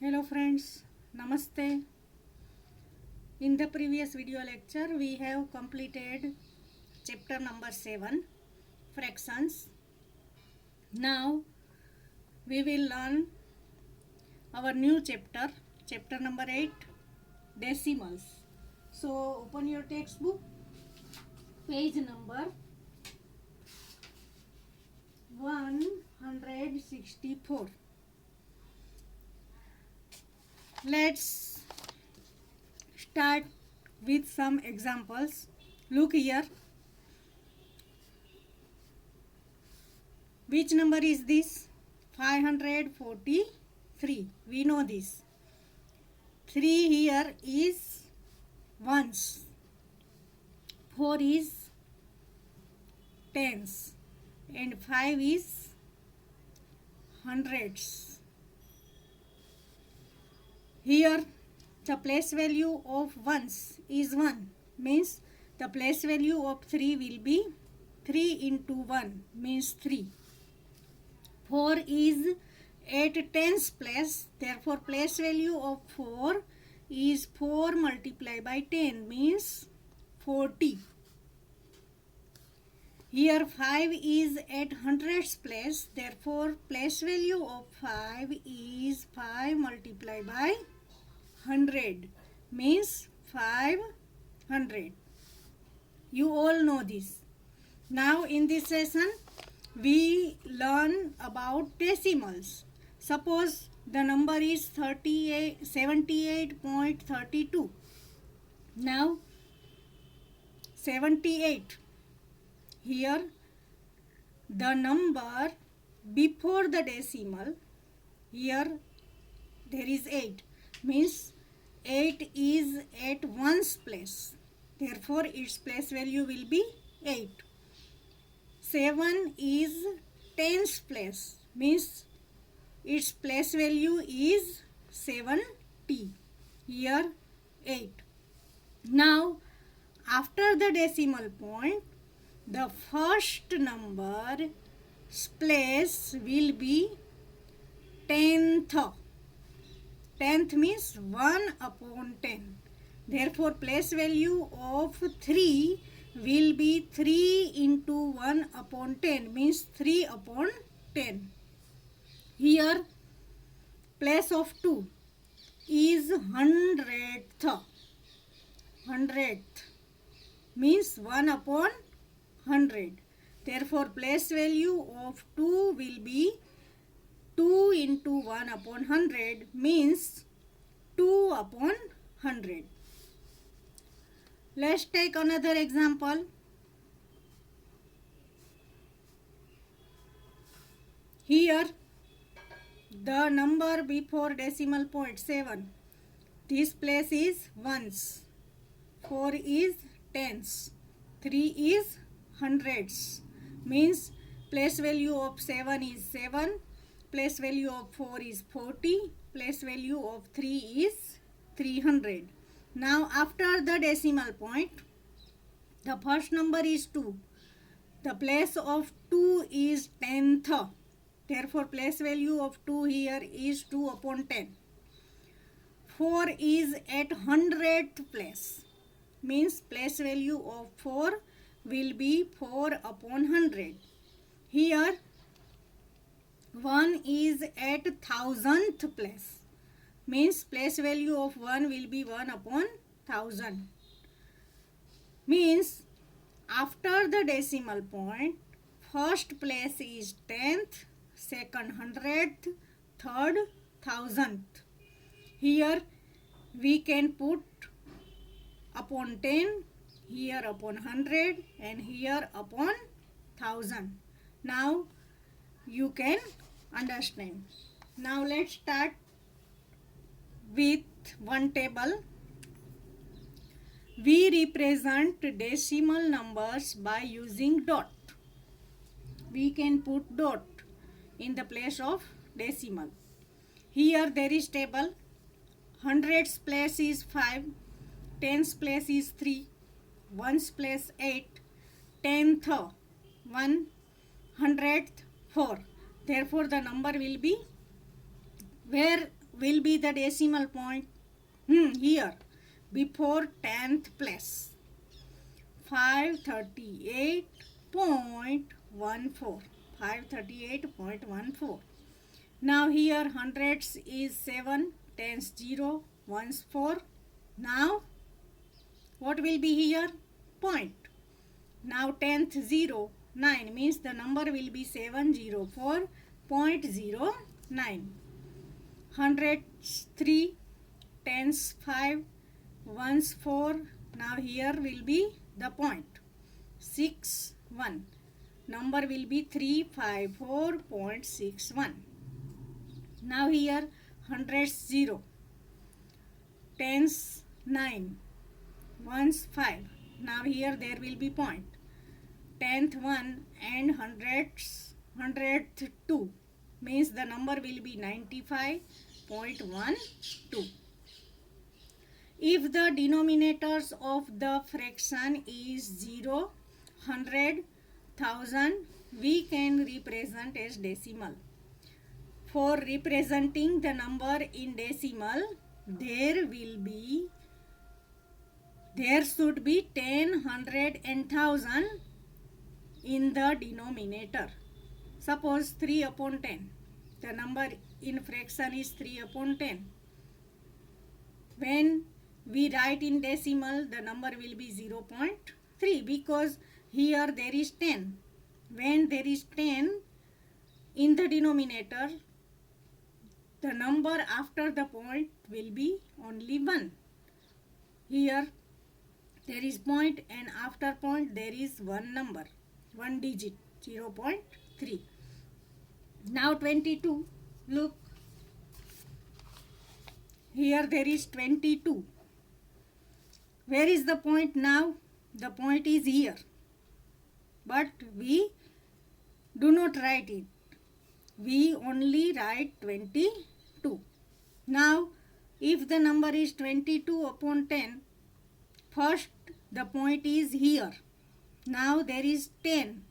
Hello friends, Namaste. In the previous video lecture we have completed chapter number 7, fractions. Now we will learn our new chapter, chapter number 8, decimals. So open your textbook, page number 164. Let's start with some examples. Look here. Which number is this? 543. We know this. 3 here is ones. 4 is tens. And 5 is hundreds. Here the place value of ones is 1, means the place value of 3 will be 3 into 1 means 3. 4 is at tens place, therefore place value of 4 is 4 multiplied by 10 means 40. Here 5 is at hundreds place, therefore place value of 5 is 5 multiplied by 100 means 500. You all know this. Now in this session we learn about decimals. Suppose the number is 78.32. Now 78. Here the number before the decimal, here there is 8, means 8 is at ones place, therefore its place value will be 8. 7 is tens place, means its place value is 70. Here 8. Now after the decimal point, the first number place will be tenth. Tenth means 1 upon 10. Therefore place value of 3 will be 3 into 1 upon 10 means 3 upon 10. Here place of 2 is hundredth. Hundredth means 1 upon 100. Therefore place value of 2 will be 2 into 1 upon 100 means 2 upon 100. Let's take another example. Here the number before decimal point 7. This place is ones. 4 is tens. 3 is hundreds. Means place value of 7 is 7. Place value of 4 is 40. Place value of 3 is 300. Now after the decimal point, the first number is 2. The place of 2 is tenth. Therefore place value of 2 here is 2 upon 10. 4 is at hundredth place. Means place value of 4 will be 4 upon 100. Here 1 is at thousandth place. Means place value of 1 will be 1 upon 1000. Means after the decimal point, first place is tenth, second hundredth, third thousandth. Here we can put upon 10, here upon 100 and here upon 1000. Now you can understand. Now let's start with one table. We represent decimal numbers by using dot. We can put dot in the place of decimal. Here there is table. Hundreds place is 5. Tens place is 3. Ones place 8. Tenth 1. Hundredth 4. Therefore the number will be, where will be the decimal point? Here, before 10th place. 538.14. 538.14. Now here hundreds is 7, tens 0, ones 4. Now what will be here? Point. Now tenth 0, 9 means the number will be 704.09. Hundreds 3, tens 5, ones 4. Now here will be the point. 6, 1. Number will be 354.61. Now here hundreds 0, tens 9, ones 5. Now here there will be point. Tenth 1 and hundredth 2 means the number will be 95.12. If the denominators of the fraction is 0, 100, 1000, we can represent as decimal. For representing the number in decimal, there should be 10, 100 and 1000 in the denominator. Suppose 3 upon 10. The number in fraction is 3 upon 10. When we write in decimal, the number will be 0.3 because here there is 10. When there is 10 in the denominator, the number after the point will be only 1. Here there is point and after point there is one number, one digit, 0.3. Now 22, look. Here there is 22. Where is the point now? The point is here. But we do not write it. We only write 22. Now, if the number is 22 upon 10, first the point is here. Now there is 10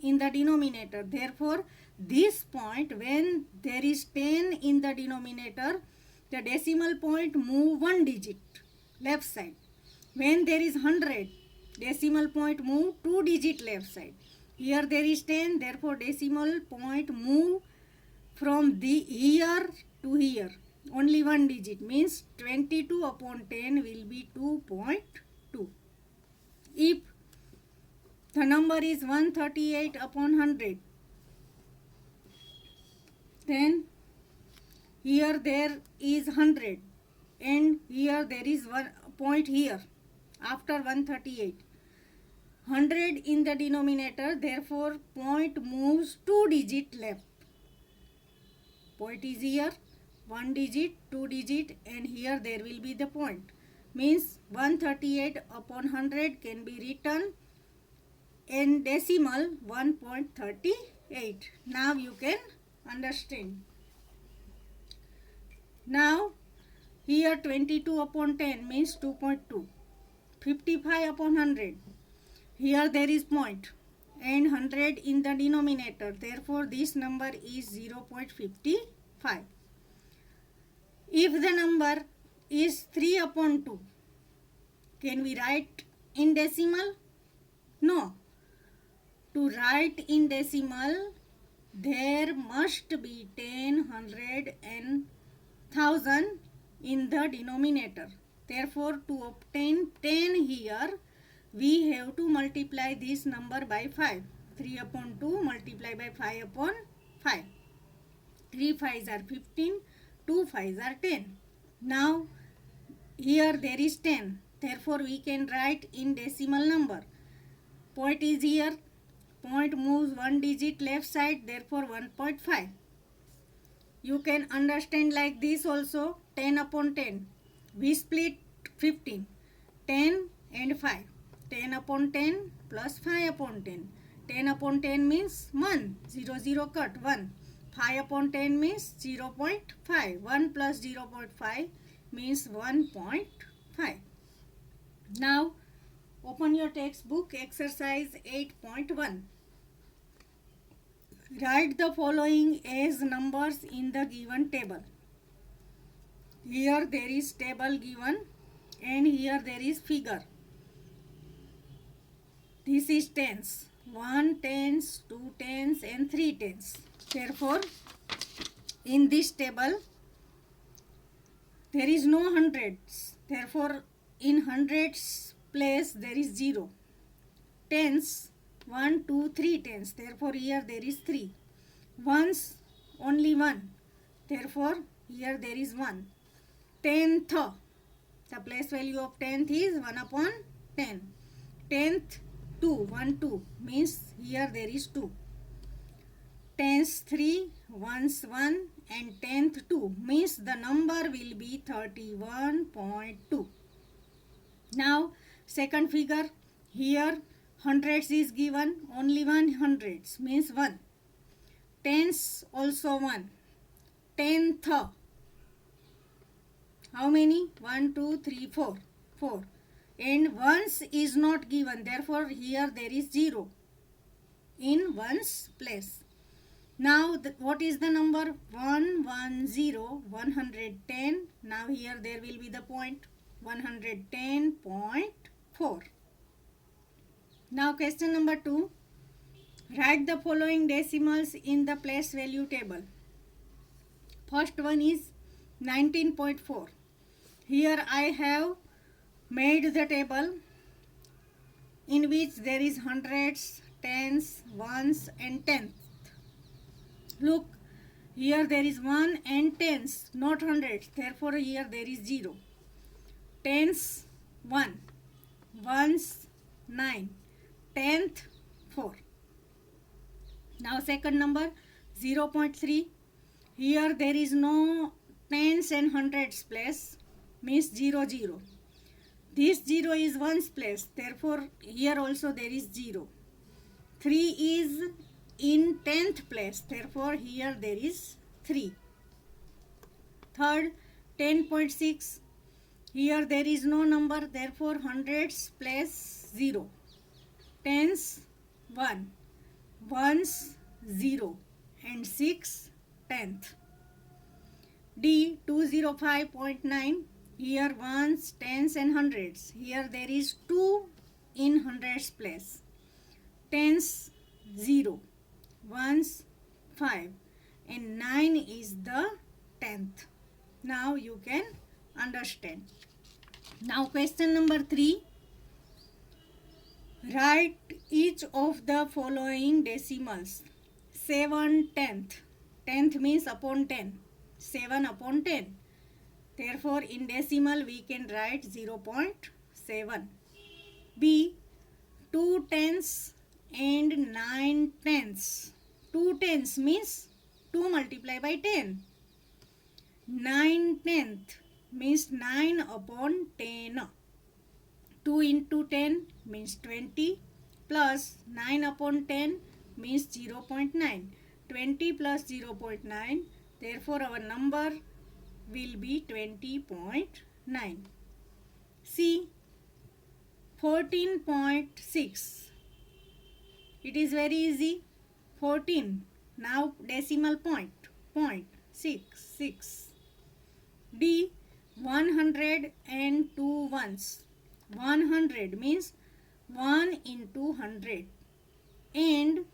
in the denominator. Therefore, this point, when there is 10 in the denominator, the decimal point move one digit left side. When there is 100, decimal point move two digit left side. Here there is 10, therefore decimal point move from the here to here. Only one digit means 22 upon 10 will be 2.2. If the number is 138 upon 100, then here there is 100 and here there is one point here after 138. 100 in the denominator, therefore point moves two digit left. Point is here, one digit, two digit, and here there will be the point. Means 138 upon 100 can be written in decimal 1.38. Now you can understand. Now here 22 upon 10 means 2.2. 55 upon 100. Here there is point and 100 in the denominator. Therefore, this number is 0.55. If the number is 3 upon 2, can we write in decimal? No. To write in decimal, there must be 10, 100 and 1000 in the denominator. Therefore, to obtain 10 here, we have to multiply this number by 5. 3 upon 2 multiply by 5 upon 5. 3 5s are 15, 2 5s are 10. Now, here there is 10. Therefore, we can write in decimal number. Point is here. Point moves one digit left side, therefore 1.5. You can understand like this also. 10 upon 10. We split 15. 10 and 5. 10 upon 10 plus 5 upon 10. 10 upon 10 means 1. 0, 0 cut 1. 5 upon 10 means 0.5. 1 plus 0.5 means 1.5. Now, open your textbook, exercise 8.1. Write the following as numbers in the given table. Here there is table given and here there is figure. This is tens. 1 tens, 2 tens and 3 tens. Therefore, in this table, there is no hundreds. Therefore, in hundreds place there is 0. Tens, 1, 2, 3 tens. Therefore, here there is 3. Ones, only 1. Therefore, here there is 1. Tenth, the place value of tenth is 1 upon 10. Tenth, 2, 1, 2 means here there is 2. Tens 3, ones 1 and tenth 2 means the number will be 31.2. Now second figure, here hundreds is given, only one hundreds means 1. Tens also 1. Tenth, how many? 1, 2, 3, 4. 4. And ones is not given, therefore here there is 0 in ones place. Now what is the number? 110, 110. Now here there will be the point 110.4. Now question number 2. Write the following decimals in the place value table. First one is 19.4. Here I have made the table in which there is hundreds, tens, ones and tenths. Look, here there is 1 and tens, not hundreds. Therefore, here there is 0. Tens, 1. Ones, 9. Tenth, 4. Now second number, 0.3. Here there is no tens and hundreds place, means 0, 0. This 0 is ones place, therefore here also there is 0. 3 is in tenth place, therefore here there is 3. Third, 10.6. Here there is no number, therefore hundreds place 0. Tens 1, ones 0 and 6 tenth. D 205.9. Here ones, tens and hundreds. Here there is 2 in hundreds place. Tens 0, ones 5 and 9 is the tenth. Now you can understand. Now question number 3. Write each of the following decimals. 7 tenth. Tenth means upon 10. 7 upon 10. Therefore, in decimal we can write 0.7. B. 2 tenths and 9 tenths. 2 tenths means 2 multiplied by 10. 9 tenth means 9 upon 10. 2 into 10 means 20 plus 9 upon 10 means 0.9. 20 plus 0.9. Therefore, our number will be 20.9. C. 14.6. It is very easy. 14. Now decimal point. 0.66. D. 102 ones. 100 means 1 into 100. And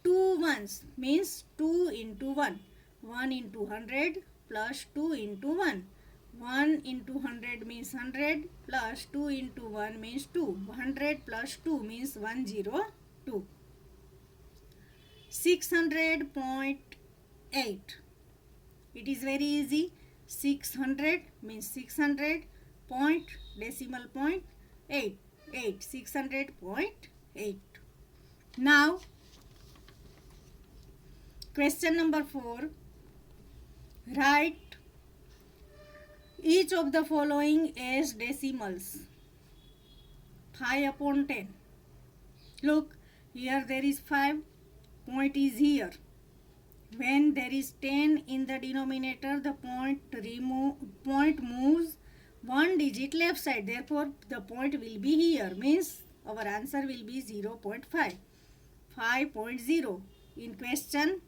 2 ones means 2 into 1. 1 into 100 plus 2 into 1. 1 into 100 means 100 plus 2 into 1 means 2. 100 plus 2 means 102. 600.8. It is very easy. 600 means 600. Point, decimal point, 8. 600.8. Now, question number 4. Write each of the following as decimals. 5 upon 10. Look, here there is 5. Point is here. When there is 10 in the denominator, the point moves one digit left side. Therefore, the point will be here. Means our answer will be 0.5. 5.0. In question,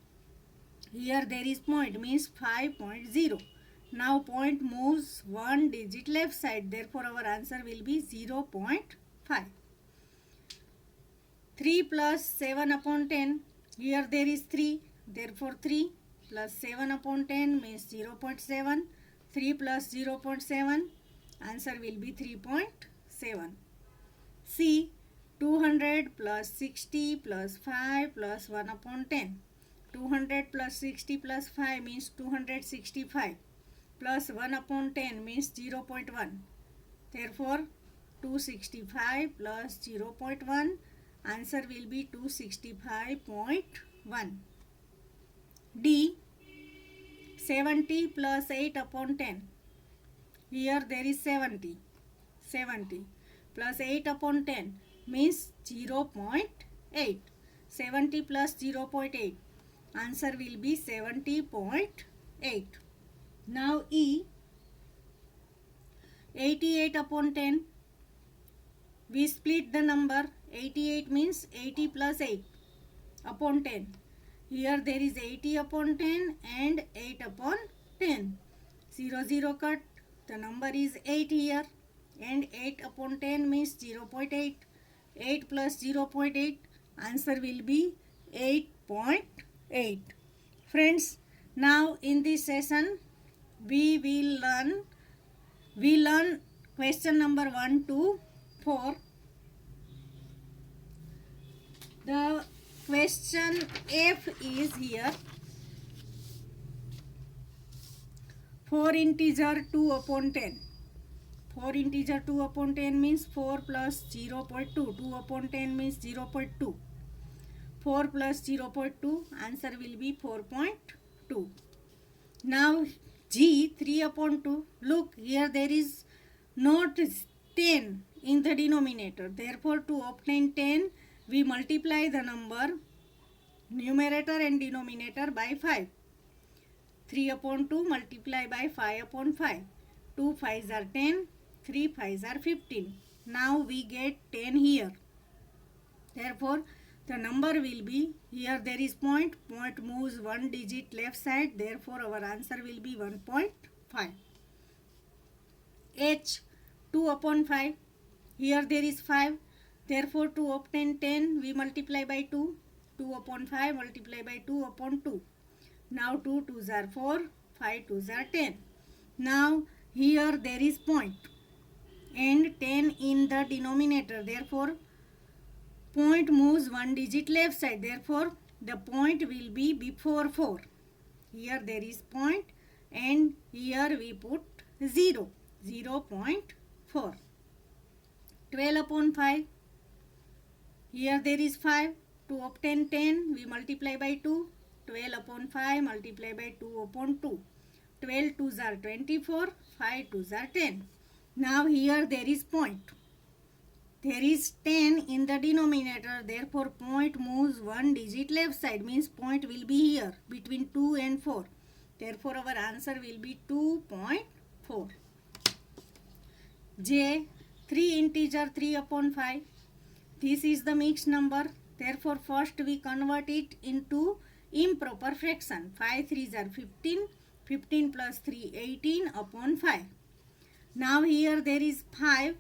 here there is point, means 5.0. Now point moves digit left side. Therefore, our answer will be 0.5. 3 plus 7 upon 10. Here there is 3. Therefore, 3 plus 7 upon 10 means 0.7. 3 plus 0.7. Answer will be 3.7. C. 200 plus 60 plus 5 plus 1 upon 10. 200 plus 60 plus 5 means 265. Plus 1 upon 10 means 0.1. Therefore, 265 plus 0.1. Answer will be 265.1. D. 70 plus 8 upon 10. Here there is 70. 70 plus 8 upon 10 means 0.8. 70 plus 0.8. Answer will be 70.8. Now E. 88 upon 10. We split the number. 88 means 80 plus 8 upon 10. Here there is 80 upon 10 and 8 upon 10. 0, 0 cut. The number is 8 here. And 8 upon 10 means 0.8. 8 plus 0.8. Answer will be 8.8. Friends, now in this session, we learn question number 1 to 4. The question F is here. 4 integer 2 upon 10. 4 integer 2 upon 10 means 4 plus 0.2. 2 upon 10 means 0.2. 4 plus 0.2. Answer will be 4.2. Now G. 3 upon 2. Look, here there is not 10 in the denominator. Therefore, to obtain 10, we multiply the number numerator and denominator by 5. 3 upon 2 multiply by 5 upon 5. 2 5s are 10. 3 5s are 15. Now we get 10 here. Therefore, the number will be, here there is point. Point moves one digit left side. Therefore, our answer will be 1.5. H. 2 upon 5. Here there is 5. Therefore, to obtain 10, we multiply by 2. 2 upon 5 multiply by 2 upon 2. Now 2 2s are 4. 5 2s are 10. Now here there is point and 10 in the denominator. Therefore, point moves one digit left side. Therefore, the point will be before 4. Here there is point and here we put 0. 0.4. 12 upon 5. Here there is 5. To obtain 10, we multiply by 2. 12 upon 5 multiply by 2 upon 2. 12 2s are 24. 5 2s are 10. Now here there is point. There is 10 in the denominator. Therefore, point moves one digit left side. Means point will be here between 2 and 4. Therefore, our answer will be 2.4. J. 3 integer 3 upon 5. This is the mixed number. Therefore, first we convert it into improper fraction. 5 3s are 15. 15 plus 3, 18 upon 5. Now here there is 5.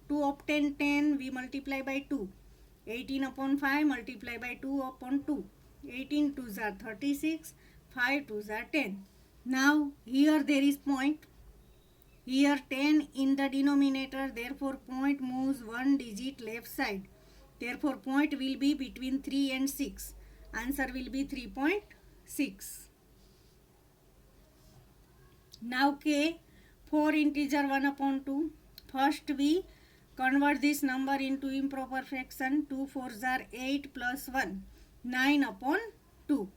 To obtain 10, we multiply by 2. 18 upon 5 multiply by 2 upon 2. 18 2s are 36. 5 2s are 10. Now here there is point. Here 10 in the denominator. Therefore, point moves one digit left side. Therefore, point will be between 3 and 6. Answer will be 3.6. Now K. 4 integer 1 upon 2. First we convert this number into improper fraction. 2 4s are 8 plus 1. 9 upon 2.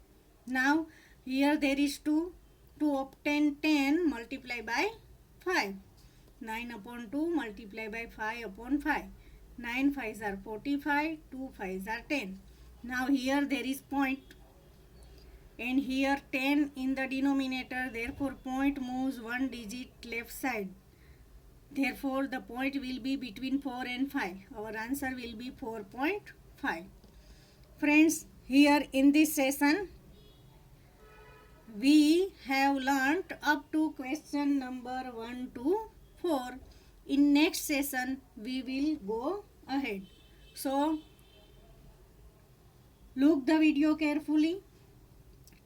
Now here there is 2. To obtain 10, multiply by 5. 9 upon 2 multiply by 5 upon 5. 9 5s are 45. 2 5s are 10. Now here there is point. And here 10 in the denominator. Therefore, point moves one digit left side. Therefore, the point will be between 4 and 5. Our answer will be 4.5. Friends, here in this session, we have learnt up to question number 1 to 4. In next session we will go ahead. So look the video carefully,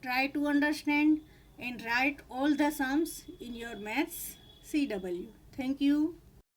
try to understand and write all the sums in your maths CW. Thank you.